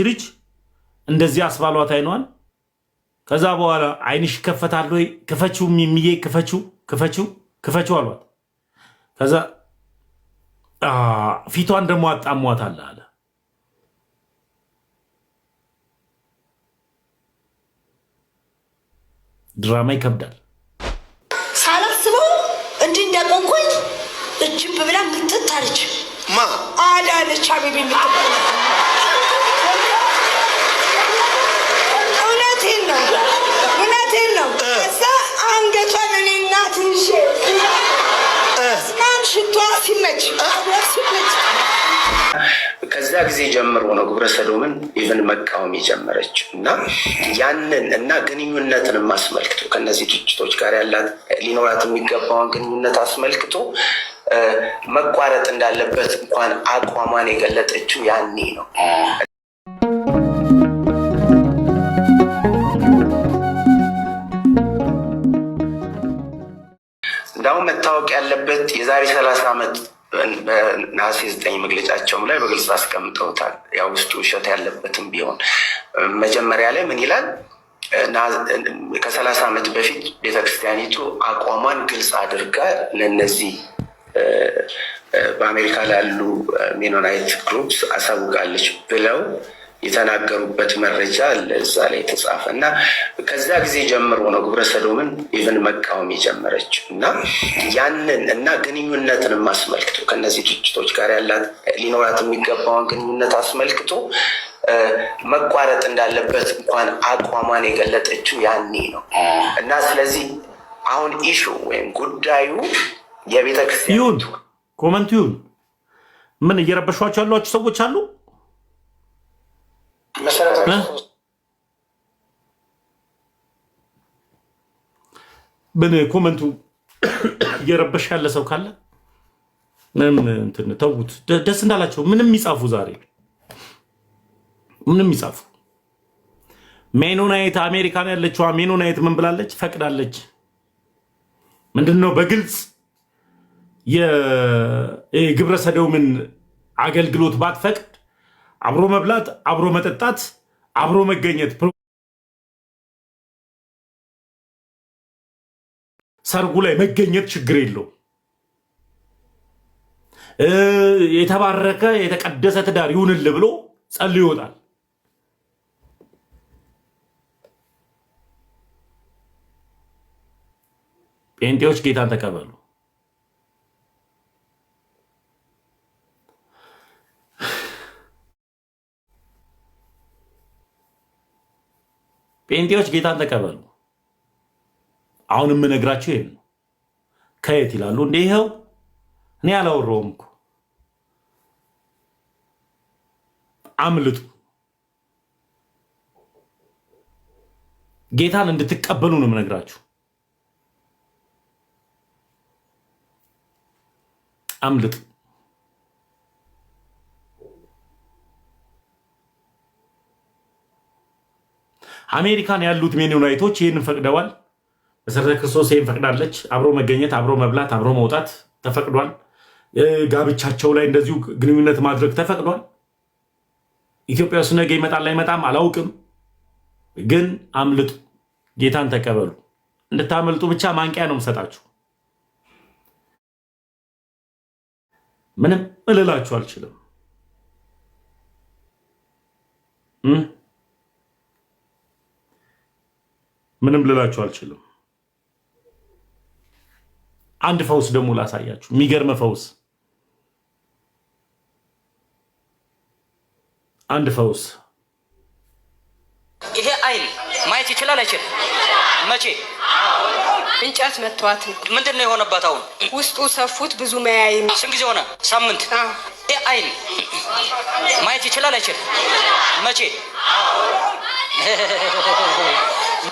ልጅ እንደዚህ አስባሏት አይኗን። ከዛ በኋላ አይንሽ ይከፈታል ወይ ክፈችው፣ ሚሚዬ ክፈችው፣ ክፈችው፣ ክፈችው አሏት። ከዛ ፊቷን ደግሞ አጣሟታል አለ። ድራማ ይከብዳል። ሳላስበው እንዲህ እንዳቆንኩኝ እጅብ ብላ ምጥጥ አለች። ማ አዳነች አቤቤ የምትባል እውነቴን ነው፣ እውነቴን ነው። እዛ አንገቷን እኔ እናትንሽ ስማም ሽቷ ሲመች ሲመች ከዛ ጊዜ ጀምሮ ነው ግብረ ሰዶምን ኢቨን መቃወም የጀመረችው እና ያንን እና ግንኙነትን አስመልክቶ ከነዚህ ድርጅቶች ጋር ያላት ሊኖራት የሚገባውን ግንኙነት አስመልክቶ መቋረጥ እንዳለበት እንኳን አቋሟን የገለጠችው ያኔ ነው። እንዳውም መታወቅ ያለበት የዛሬ 30 ዓመት በነሐሴ 9 መግለጫቸውም ላይ በግልጽ አስቀምጠውታል። ያው ውስጡ ውሸት ያለበትም ቢሆን መጀመሪያ ላይ ምን ይላል? ከ30 ዓመት በፊት ቤተክርስቲያኒቱ አቋሟን ግልጽ አድርጋ ለነዚህ በአሜሪካ ላሉ ሜኖናይት ግሩፕስ አሳውቃለች ብለው የተናገሩበት መረጃ እዛ ላይ የተጻፈ እና ከዛ ጊዜ ጀምሮ ነው ግብረ ሰዶምን ኢቨን መቃወም የጀመረችው እና ያንን እና ግንኙነትን አስመልክቶ ከነዚህ ድርጅቶች ጋር ያላት ሊኖራት የሚገባውን ግንኙነት አስመልክቶ መቋረጥ እንዳለበት እንኳን አቋሟን የገለጠችው ያኔ ነው እና ስለዚህ አሁን ኢሹ ወይም ጉዳዩ የቤተክርስቲያን ኮመንት ይሁን ምን እየረበሿቸው ያሏቸው ሰዎች አሉ። ምን ኮመንቱ እየረበሽ ያለ ሰው ካለ ምንም እንትን ተውት፣ ደስ እንዳላቸው ምንም ይጻፉ። ዛሬ ምንም ይጻፉ። ሜኖናይት አሜሪካን ያለችው ሜኖናይት ምን ብላለች? ፈቅዳለች። ምንድነው በግልጽ የግብረ ሰዶምን አገልግሎት ባትፈቅድ አብሮ መብላት፣ አብሮ መጠጣት፣ አብሮ መገኘት፣ ሰርጉ ላይ መገኘት ችግር የለው። የተባረከ የተቀደሰ ትዳር ይሁንልህ ብሎ ጸልዮ ይወጣል። ጴንጤዎች ጌታን ተቀበሉ። ጴንጤዎች ጌታን ተቀበሉ። አሁን የምነግራችሁ ይሄን ነው። ከየት ይላሉ እንዴ? ይኸው እኔ አላወራሁም እኮ። አምልጡ። ጌታን እንድትቀበሉ ነው የምነግራችሁ። አምልጡ። አሜሪካን ያሉት ሜኖናይቶች ይህንን ፈቅደዋል። መሰረተ ክርስቶስ ይህን ፈቅዳለች። አብሮ መገኘት፣ አብሮ መብላት፣ አብሮ መውጣት ተፈቅዷል። ጋብቻቸው ላይ እንደዚሁ ግንኙነት ማድረግ ተፈቅዷል። ኢትዮጵያ ውስጥ ነገ ይመጣል አይመጣም አላውቅም፣ ግን አምልጡ፣ ጌታን ተቀበሉ። እንድታመልጡ ብቻ ማንቂያ ነው የምሰጣችሁ። ምንም እልላችሁ አልችልም። ምንም ልላችሁ አልችልም። አንድ ፈውስ ደግሞ ላሳያችሁ፣ የሚገርም ፈውስ። አንድ ፈውስ። ይሄ አይን ማየት ይችላል አይችልም? መቼ እንጨት መቷት። ምንድነው የሆነባት? አሁን ውስጡ ሰፉት ብዙ መያይ። ስንት ጊዜ ሆነ? ሳምንት። ይሄ አይን ማየት ይችላል አይችልም? መቼ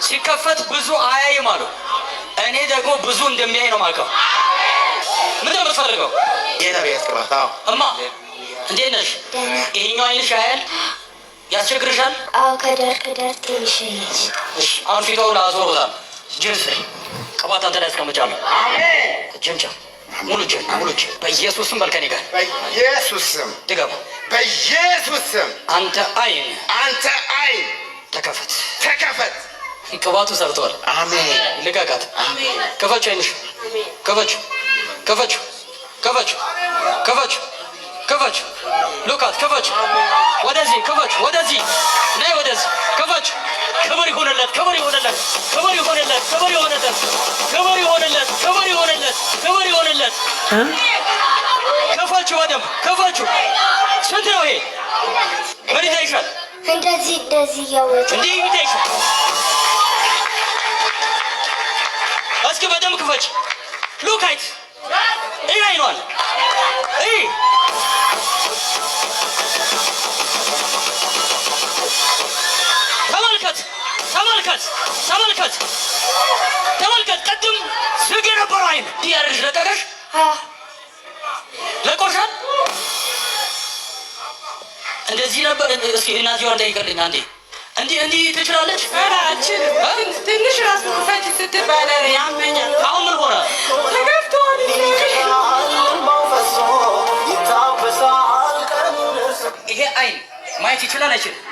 ሲከፈት ብዙ አያይም አሉ። እኔ ደግሞ ብዙ እንደሚያይ ነው ማልከው። ምን ነው የምትፈልገው? እማ እንዴት ነሽ? ይሄኛው አይንሽ ያያል? ያስቸግርሻል? አዎ ከዳር ትንሽ ነች። አሁን ፊቷን ላዞርታል። ጅንስ ቅባት አንተ ላይ አስቀምጫለሁ። ጅንጫ ሙሉች በኢየሱስ ስም በልከኔ ጋር በኢየሱስ ስም ድገሙ። በኢየሱስ ስም አንተ አይን ተከፈት። ቅባቱ ሰርቷል። አሜን። ልቀቃት። አሜን። ከፈችው አይንሽ ከፈች ሉቃት ከፈች ወደዚህ ነይ ወደዚህ ከፈች። ክብር ይሆንለት ከፈች ወደም ከፈች። ስንት ነው ይሄ? ምን ይታይሻል? እንደዚህ እያወጡ እንዲህ ይታይሻል። እስኪ በደም ክፈች። ሉካይት ይህ አይኗል። ተመልከት። ቅድም ዝግ የነበረው አይን እንዲህ ለቀቀሽ ለቆሻል። እንደዚህ ነበር። እስኪ እናትየዋ እንዳይቀርልኝ አንዴ እንዲህ ትችላለች። ትንሽ ራሱ ክፈች ስትባለ ያመኛል። አሁን ምን ሆነ? ተገፍቷል። ይሄ አይን ማየት ይችላል አይችልም?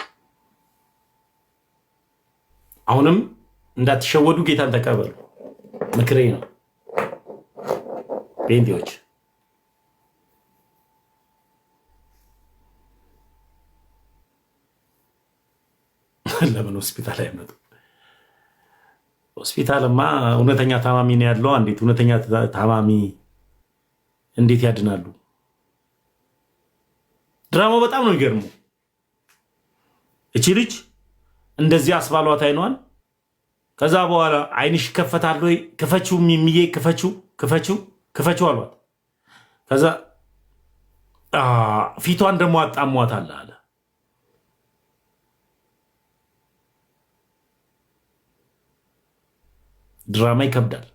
አሁንም እንዳትሸወዱ ጌታን ተቀበሉ። ምክሬ ነው። ቤንዲዎች ለምን ሆስፒታል አይመጡ? ሆስፒታልማ እውነተኛ ታማሚ ነው ያለው። እንዴት እውነተኛ ታማሚ እንዴት ያድናሉ? ድራማው በጣም ነው የሚገርመው። እቺ ልጅ እንደዚህ አስባሏት አይኗን። ከዛ በኋላ አይንሽ ይከፈታል ወይ? ክፈችው ሚሚዬ፣ ክፈችው አሏት። ከዛ ፊቷን ደግሞ አጣሟታል አለ። ድራማ ይከብዳል።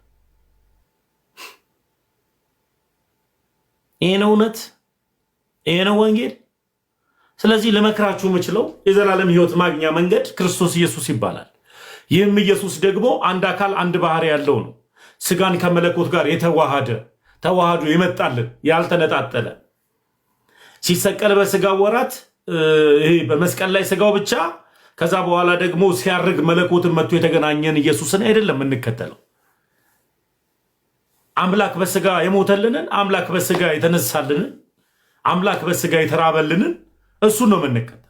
ይሄ ነው እውነት፣ ይሄ ነው ወንጌል። ስለዚህ ለመክራችሁ የምችለው የዘላለም ሕይወት ማግኛ መንገድ ክርስቶስ ኢየሱስ ይባላል። ይህም ኢየሱስ ደግሞ አንድ አካል አንድ ባህሪ ያለው ነው። ስጋን ከመለኮት ጋር ተዋህዶ የመጣልን ያልተነጣጠለ ሲሰቀል በስጋ ወራት ይሄ በመስቀል ላይ ስጋው ብቻ፣ ከዛ በኋላ ደግሞ ሲያርግ መለኮትን መጥቶ የተገናኘን ኢየሱስን አይደለም የምንከተለው። አምላክ በስጋ የሞተልንን፣ አምላክ በስጋ የተነሳልንን፣ አምላክ በስጋ የተራበልንን እሱን ነው የምንከተለው።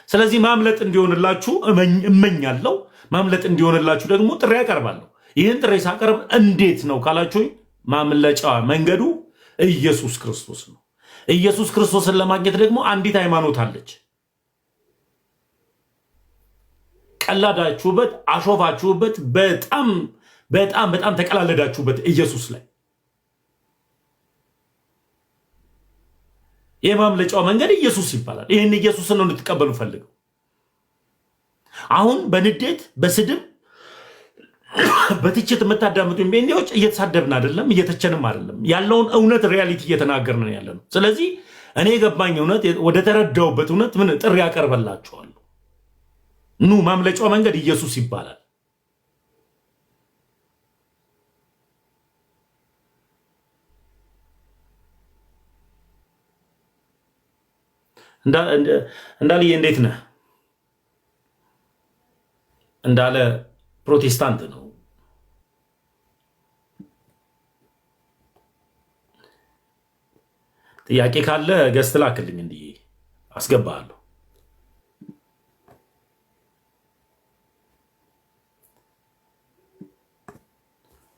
ስለዚህ ማምለጥ እንዲሆንላችሁ እመኛለሁ። ማምለጥ እንዲሆንላችሁ ደግሞ ጥሪ ያቀርባለሁ። ይህን ጥሪ ሳቀርብ እንዴት ነው ካላችሁኝ፣ ማምለጫ መንገዱ ኢየሱስ ክርስቶስ ነው። ኢየሱስ ክርስቶስን ለማግኘት ደግሞ አንዲት ሃይማኖት አለች። ቀላዳችሁበት፣ አሾፋችሁበት፣ በጣም ተቀላለዳችሁበት ኢየሱስ ላይ። የማምለጫው መንገድ ኢየሱስ ይባላል። ይህን ኢየሱስን ነው እንድትቀበሉ ፈልገው። አሁን በንዴት በስድብ በትችት የምታዳምጡኝ ቤንዲዎች እየተሳደብን አይደለም፣ እየተቸንም አይደለም። ያለውን እውነት ሪያሊቲ እየተናገርን ያለ ነው። ስለዚህ እኔ የገባኝ እውነት ወደ ተረዳውበት እውነት ምን ጥሪ ያቀርበላችኋለሁ። ኑ፣ ማምለጫው መንገድ ኢየሱስ ይባላል። እንዳልዬ እንዴት ነህ? እንዳለ ፕሮቴስታንት ነው። ጥያቄ ካለ ገስት ላክልኝ፣ እንዲህ አስገባለሁ።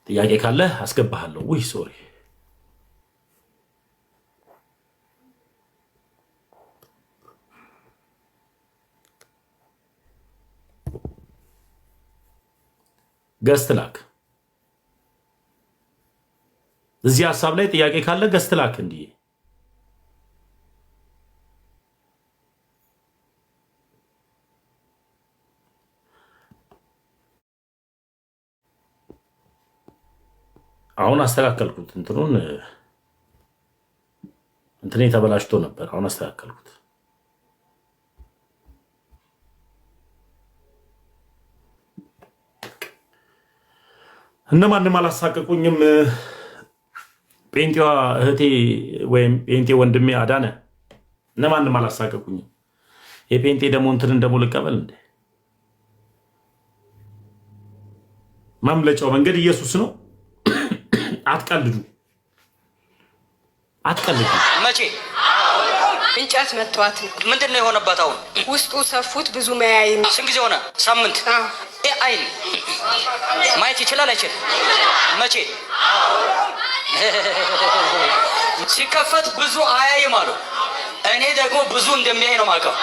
ጥያቄ ካለ አስገባለሁ። ውይ ሶሪ። ገስት ላክ። እዚህ ሀሳብ ላይ ጥያቄ ካለ ገስት ላክ። እንዲህ አሁን አስተካከልኩት። እንትኔ ተበላሽቶ ነበር። አሁን አስተካከልኩት። እነማንም አላሳቀቁኝም። ጴንጤዋ እህቴ ወይም ጴንጤ ወንድሜ አዳነ እነማንም አላሳቀቁኝም። የጴንጤ ደግሞ እንትንን ደግሞ ልቀበል እንዴ? ማምለጫው መንገድ ኢየሱስ ነው። አትቀልዱ። መቼ እንጨት መቷት ነው። ምንድን ነው የሆነባት? አሁን ውስጡ ሰፉት ብዙ መያይም። ስንት ጊዜ ሆነ? ሳምንት። አይን ማየት ይችላል አይችልም? መቼ ሲከፈት ብዙ አያይም አሉ። እኔ ደግሞ ብዙ እንደሚያይ ነው የማውቀው።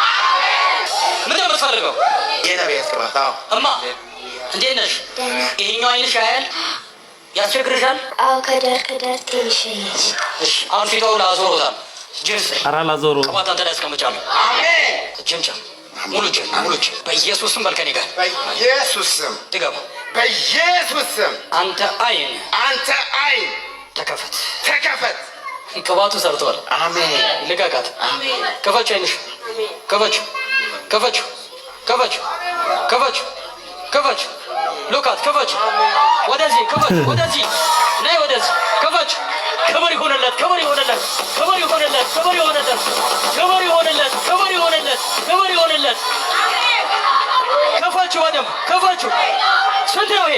ምን ነው የምትፈልገው? እማ እንዴት ነሽ? ይሄኛው አይንሽ ያያል? ያስቸግርሻል? አዎ ከዳር ትንሽ ያያል። እሺ አሁን ፊቷው ላዞሮታል። ጅንስ ኧረ ላዞሮ ቅባት አንተ ላይ አስቀምጫለሁ። አሜን። ጅምጫ ሙሉ ጅን በኢየሱስ ስም በልከኔ ጋር በኢየሱስ ስም ድገሙ። በኢየሱስ ስም አንተ አይን ተከፈት። ቅባቱ ሰርቷል። አሜን። ልቀቃት። ከፈች አይንሽ ከፈች ሉካት ከፈች። ወደዚህ ነይ ወደዚህ ከፈች። ክብር ይሆንለት። ከፈች ወደም ከፈች። ስንት ነው ይሄ?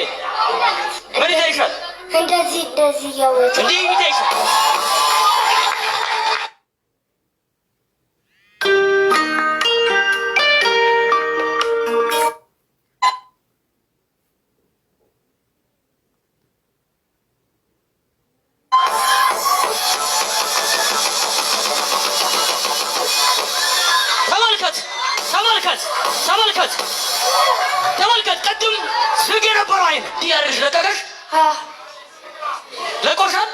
ምን ይታይሻል? እንደዚህ እያወጣ እንዲህ ይታይሻል? ተመልከት። ቅድም ዝግ የነበረው አይን እንዲያርሽ ለቀቀሽ። ለቆሻል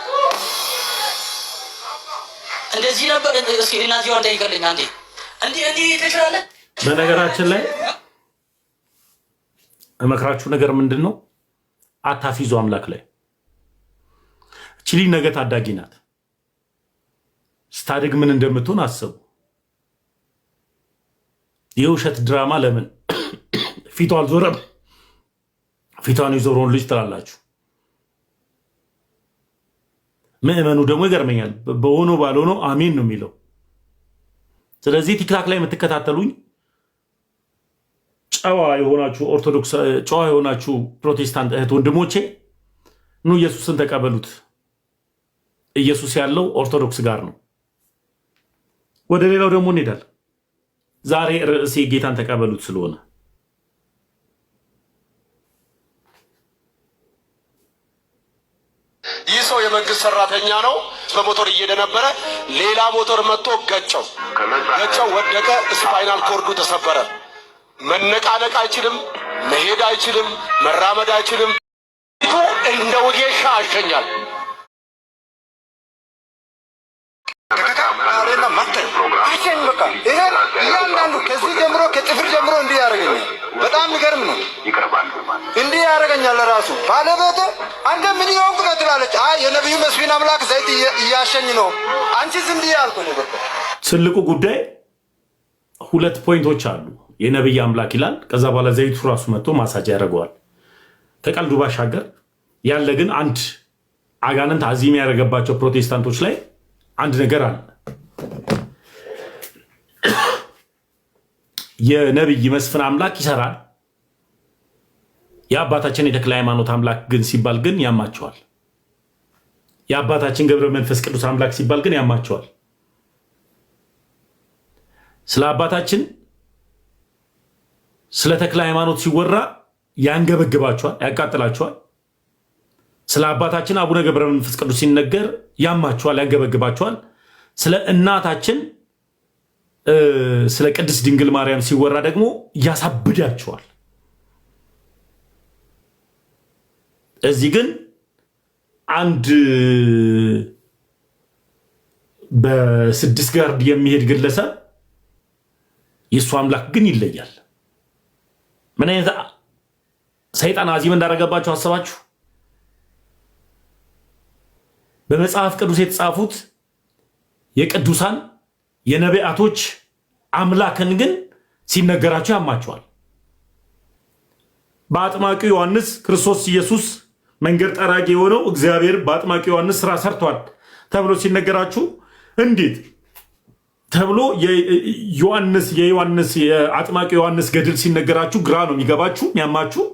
እንደዚህ ነበር። እስኪ እናትየዋ እንዳይቀርልኝ አንዴ እንዲህ ትችላለህ። በነገራችን ላይ እመክራችሁ ነገር ምንድን ነው? አታፊዙ አምላክ ላይ። እቺ ልጅ ነገ ታዳጊ ናት። ስታድግ ምን እንደምትሆን አስቡ። የውሸት ድራማ ለምን ፊቷ አልዞረም? ፊቷን የዞረውን ልጅ ትላላችሁ። ምእመኑ ደግሞ ይገርመኛል። በሆኖ ባልሆነው አሜን ነው የሚለው። ስለዚህ ቲክታክ ላይ የምትከታተሉኝ ጨዋ የሆናችሁ ኦርቶዶክስ፣ ጨዋ የሆናችሁ ፕሮቴስታንት እህት ወንድሞቼ ኑ ኢየሱስን ተቀበሉት። ኢየሱስ ያለው ኦርቶዶክስ ጋር ነው። ወደ ሌላው ደግሞ እንሄዳለን። ዛሬ ርዕሴ ጌታን ተቀበሉት ስለሆነ ይህ ሰው የመንግስት ሰራተኛ ነው። በሞተር እየሄደ ነበረ። ሌላ ሞተር መጥቶ ገጨው፣ ወደቀ። ስፓይናል ኮርዱ ተሰበረ። መነቃነቅ አይችልም፣ መሄድ አይችልም፣ መራመድ አይችልም። እንደ ወጌሻ አሸኛል። እያንዳንዱ ከዚህ ጀምሮ ከጥፍር ጀምሮ እንዲህ ያደርገኛል። በጣም የሚገርም ነው። እንዲህ ያደርገኛል። ለራሱ ባለቤት አንተ ምን ይሆን ትላለች። የነቢዩ መስፍን አምላክ ዘይት እያሸኝ ነው። አንቺስ እንዲህ ያልኩ ነው። ትልቁ ጉዳይ 2 ፖይንቶች አሉ። የነቢይ አምላክ ይላል። ከዛ በኋላ ዘይቱ ራሱ መጥቶ ማሳጅ ያደርገዋል። ከቀልዱ ባሻገር ያለ ግን አንድ አጋንንት አዚም ያደረገባቸው ፕሮቴስታንቶች ላይ አንድ ነገር አለ። የነቢይ መስፍን አምላክ ይሰራል። የአባታችን የተክለ ሃይማኖት አምላክ ግን ሲባል ግን ያማቸዋል። የአባታችን ገብረ መንፈስ ቅዱስ አምላክ ሲባል ግን ያማቸዋል። ስለ አባታችን ስለ ተክለ ሃይማኖት ሲወራ ያንገበግባቸዋል፣ ያቃጥላቸዋል። ስለ አባታችን አቡነ ገብረ መንፈስ ቅዱስ ሲነገር ያማቸዋል፣ ያንገበግባቸዋል። ስለ እናታችን ስለ ቅድስት ድንግል ማርያም ሲወራ ደግሞ ያሳብዳቸዋል። እዚህ ግን አንድ በ6 ጋርድ የሚሄድ ግለሰብ የእሱ አምላክ ግን ይለያል። ምን አይነት ሰይጣን አዚም እንዳደረገባቸው አሰባችሁ? በመጽሐፍ ቅዱስ የተጻፉት የቅዱሳን የነቢያቶች አምላክን ግን ሲነገራቸው ያማቸዋል። በአጥማቂው ዮሐንስ ክርስቶስ ኢየሱስ መንገድ ጠራጊ የሆነው እግዚአብሔር በአጥማቂው ዮሐንስ ስራ ሰርቷል። ተብሎ ሲነገራችሁ እንዴት ተብሎ የዮሐንስ የአጥማቂ ዮሐንስ ገድል ሲነገራችሁ ግራ ነው የሚገባችሁ የሚያማችሁ።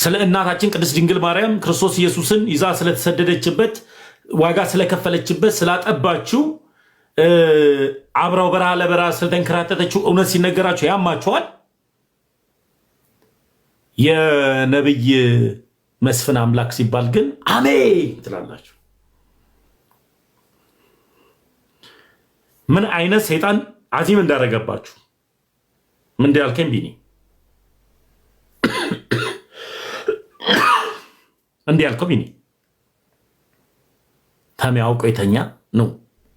ስለ እናታችን ቅድስት ድንግል ማርያም ክርስቶስ ኢየሱስን ይዛ ስለተሰደደችበት ዋጋ ስለከፈለችበት ስላጠባችሁ አብራው በረሃ ለበረሃ ስለተንከራተተችው እውነት ሲነገራችሁ ያማችኋል። የነብይ መስፍን አምላክ ሲባል ግን አሜን ትላላችሁ። ምን አይነት ሰይጣን አዚም እንዳረገባችሁ ምን እንዳልከኝ ቢኒ እንዲህ ያልከው ቢኒ ተሜ አውቀው የተኛ ነው።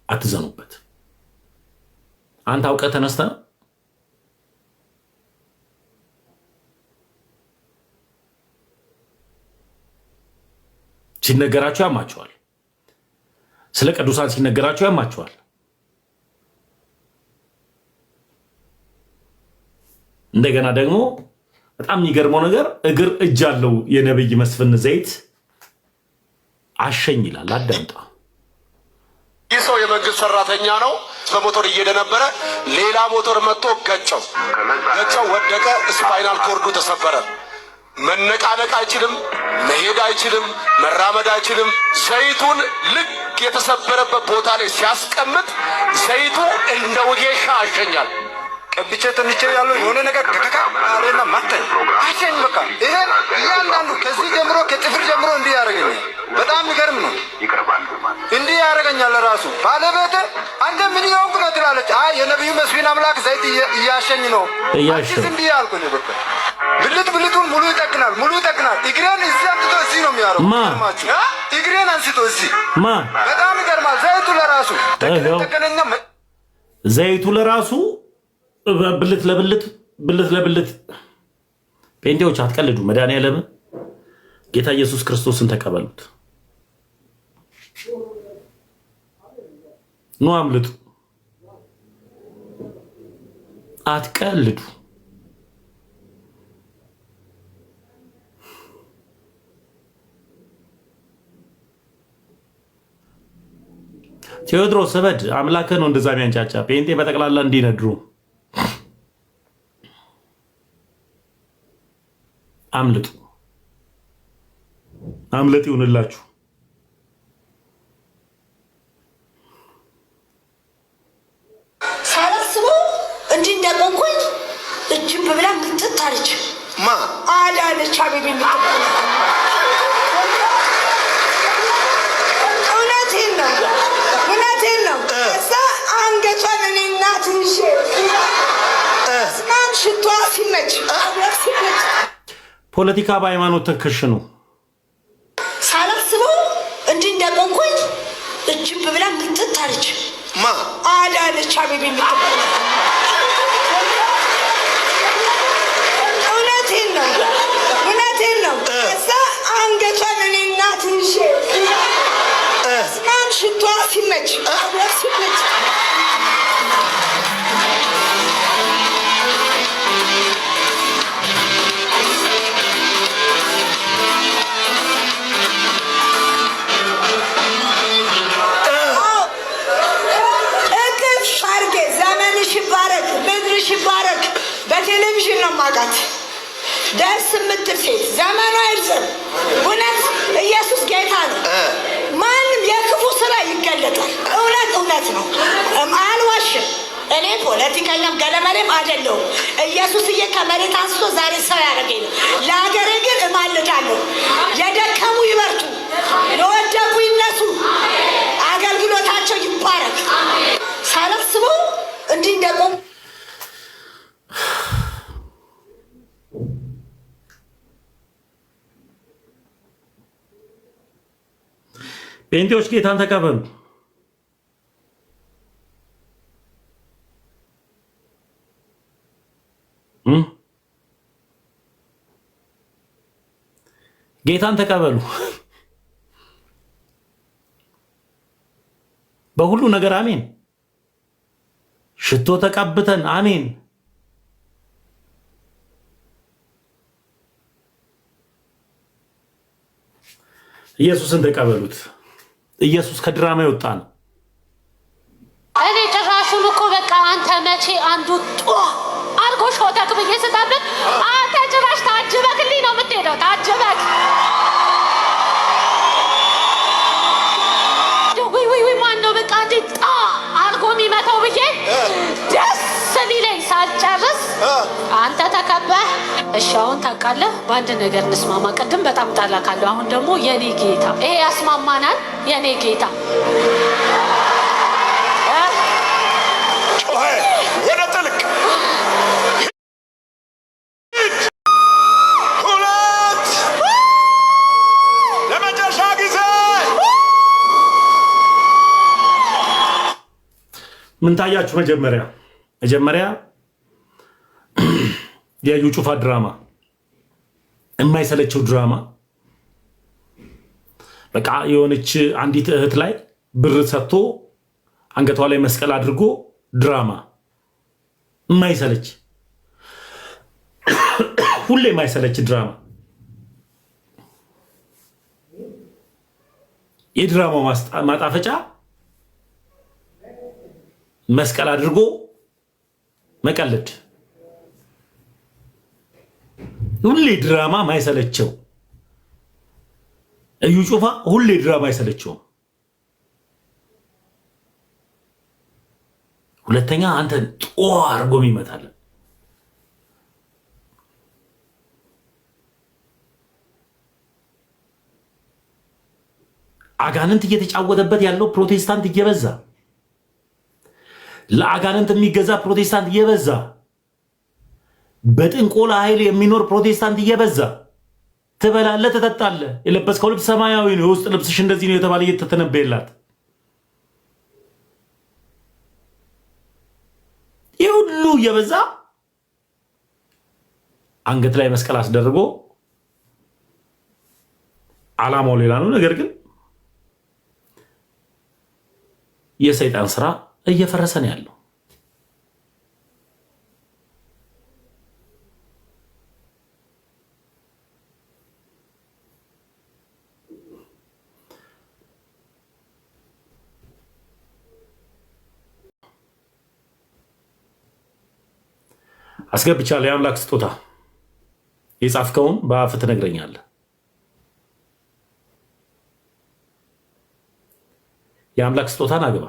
አትዘኑበት። አንተ አውቀህ ተነስተህ ሲነገራችሁ ያማችኋል። ስለ ቅዱሳን ሲነገራችሁ ያማችኋል። እንደገና ደግሞ በጣም የሚገርመው ነገር እግር እጅ አለው የነብይ መስፍን ዘይት አሸኝ ይላል። አዳምጣ። ይህ ሰው የመንግስት ሰራተኛ ነው። በሞተር እየሄደ ነበረ። ሌላ ሞተር መጥቶ ገጨው፣ ወደቀ። ስፓይናል ኮርዱ ተሰበረ። መነቃነቅ አይችልም፣ መሄድ አይችልም፣ መራመድ አይችልም። ዘይቱን ልክ የተሰበረበት ቦታ ላይ ሲያስቀምጥ ዘይቱ እንደ ወጌሻ አሸኛል። ቀብቼ ተንቼ ያለው የሆነ ነገር ከከካ አለና ማተኝ አሸኝ። በቃ ይሄ እያንዳንዱ ከዚህ ጀምሮ ከጥፍር ጀምሮ እንዲህ ያደርገኛል። በጣም የሚገርም ነው። እንዲህ ያደርገኛል። ራሱ ባለቤቴ አንተ ምን ይሆንኩ ነው ትላለች። አይ የነብዩ መስፍን አምላክ ዘይት እያሸኝ ነው። አዲስ እንዲህ ያልኩኝ በቃ ብልቱን ሙሉ ይጠቅናል። እግሬን እዚህ አንስቶ እዚህ ነው የሚያደርገው። እግሬን አንስቶ እዚህ በጣም ይገርማል። ዘይቱ ለራሱ ተከነኛ ዘይቱ ለራሱ ብልት ለብልት ጴንጤዎች አትቀልዱ። መድኃኒዓለም ጌታ ኢየሱስ ክርስቶስን ተቀበሉት። ኑ አምልጡ። አትቀልዱ። ቴዎድሮስ እበድ አምላክህ ነው እንደዛ የሚያንጫጫ ጴንጤ በጠቅላላ እንዲነድሩ አምልጡ። አምልጥ ይሁንላችሁ። ሳላስበው እንዲህ እንደቆንኩኝ እጅም ብላ ምጥጥ አለች። አዳነች አቤቤ የምትባል እውነቴን ነው። እዛ አንገቷን እኔ እናትንሽ ስማም ሽቷ ሲመች ፖለቲካ በሃይማኖት ተከሽ ነው። ሳላስበው እንዲህ እንደቆንኩኝ እጅም ብላ ምጥጥ አለች። አዳነች አቤቤ የምትባል እውነቴን ነው። እዛ አንገቷን እኔ እናትንሽ ስማም ሽቷ ሲመች ይባረክ። በቴሌቪዥን ነው የማውቃት። ደስ የምትል ሴት ዘመኗ አይርዘም። እውነት ኢየሱስ ጌታ ነው። ማንም የክፉ ስራ ይገለጣል። እውነት ነው። አልዋሽም። እኔ ፖለቲከኛም ገለመሌም አይደለሁም። ኢየሱስዬ ከመሬት አንስቶ ዛሬ ሰው ያደረገኝ ነው። ለሀገሬ ግን እማልዳለሁ። የደከሙ ይበርቱ፣ የወደቁ ይነሱ፣ አገልግሎታቸው ይባረክ። ሳላስበው እንዲህ እንደቆም ጴንጤዎች ጌታን ተቀበሉ። ጌታን ተቀበሉ። በሁሉ ነገር አሜን። ሽቶ ተቀብተን አሜን። ኢየሱስን ተቀበሉት። ኢየሱስ ከድራማ የወጣ ነው። እኔ ጭራሹን እኮ በቃ አንተ መቼ አንዱ አርጎ ሾተክ ብዬ ስጠብቅ አንተ ጭራሽ ታጅበክልኝ ነው የምትሄደው። ታጅበክ ወይ ማን ነው በቃ እንዴ አርጎ የሚመታው ብዬ ደስ ሊለኝ ሳልጨርስ አንተ ተከበህ። እሺ አሁን ታውቃለህ፣ በአንድ ነገር እንስማማ። ቅድም በጣም ጣላካለሁ፣ አሁን ደግሞ የኔ ጌታ ይሄ ያስማማናል። የኔ ጌታ ወደ ጥልቅ ሁለት ለመጨረሻ ጊዜ ምን ታያችሁ? መጀመሪያ የዩ ጩፋ ድራማ፣ የማይሰለቸው ድራማ። በቃ የሆነች አንዲት እህት ላይ ብር ሰጥቶ አንገቷ ላይ መስቀል አድርጎ ድራማ፣ የማይሰለች ሁሌ የማይሰለች ድራማ። የድራማው ማጣፈጫ መስቀል አድርጎ መቀለድ። ሁሌ ድራማ ማይሰለቸው እዩ ጩፋ ሁሌ ድራማ አይሰለቸውም። ሁለተኛ አንተ አርጎም ይመታል። አጋንንት እየተጫወተበት ያለው ፕሮቴስታንት እየበዛ፣ ለአጋንንት የሚገዛ ፕሮቴስታንት እየበዛ፣ በጥንቆላ ኃይል የሚኖር ፕሮቴስታንት እየበዛ፣ ትበላለህ፣ ትጠጣለህ፣ የለበስከው ልብስ ሰማያዊ ነው፣ የውስጥ ልብስሽ እንደዚህ ነው የተባለ እየተተነበየላት ይህ ሁሉ እየበዛ አንገት ላይ መስቀል አስደርጎ ዓላማው ሌላ ነው። ነገር ግን የሰይጣን ስራ እየፈረሰ ነው ያለው። አስገብቻለሁ። የአምላክ ስጦታ የጻፍከውን በአፍ ትነግረኛለህ። የአምላክ ስጦታን አግባ።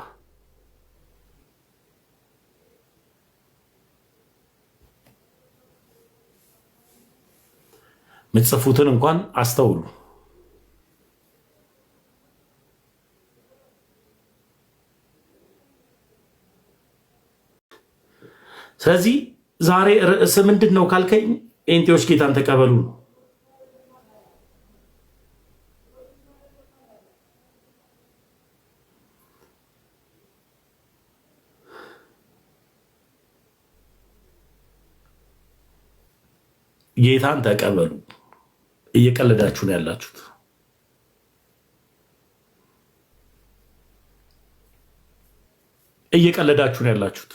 ምትጽፉትን እንኳን አስተውሉ። ስለዚህ ዛሬ ርዕስ ምንድን ነው ካልከኝ፣ ጴንጤዎች ጌታን ተቀበሉ ነው። ጌታን ተቀበሉ። እየቀለዳችሁ ነው ያላችሁት። እየቀለዳችሁ ነው ያላችሁት።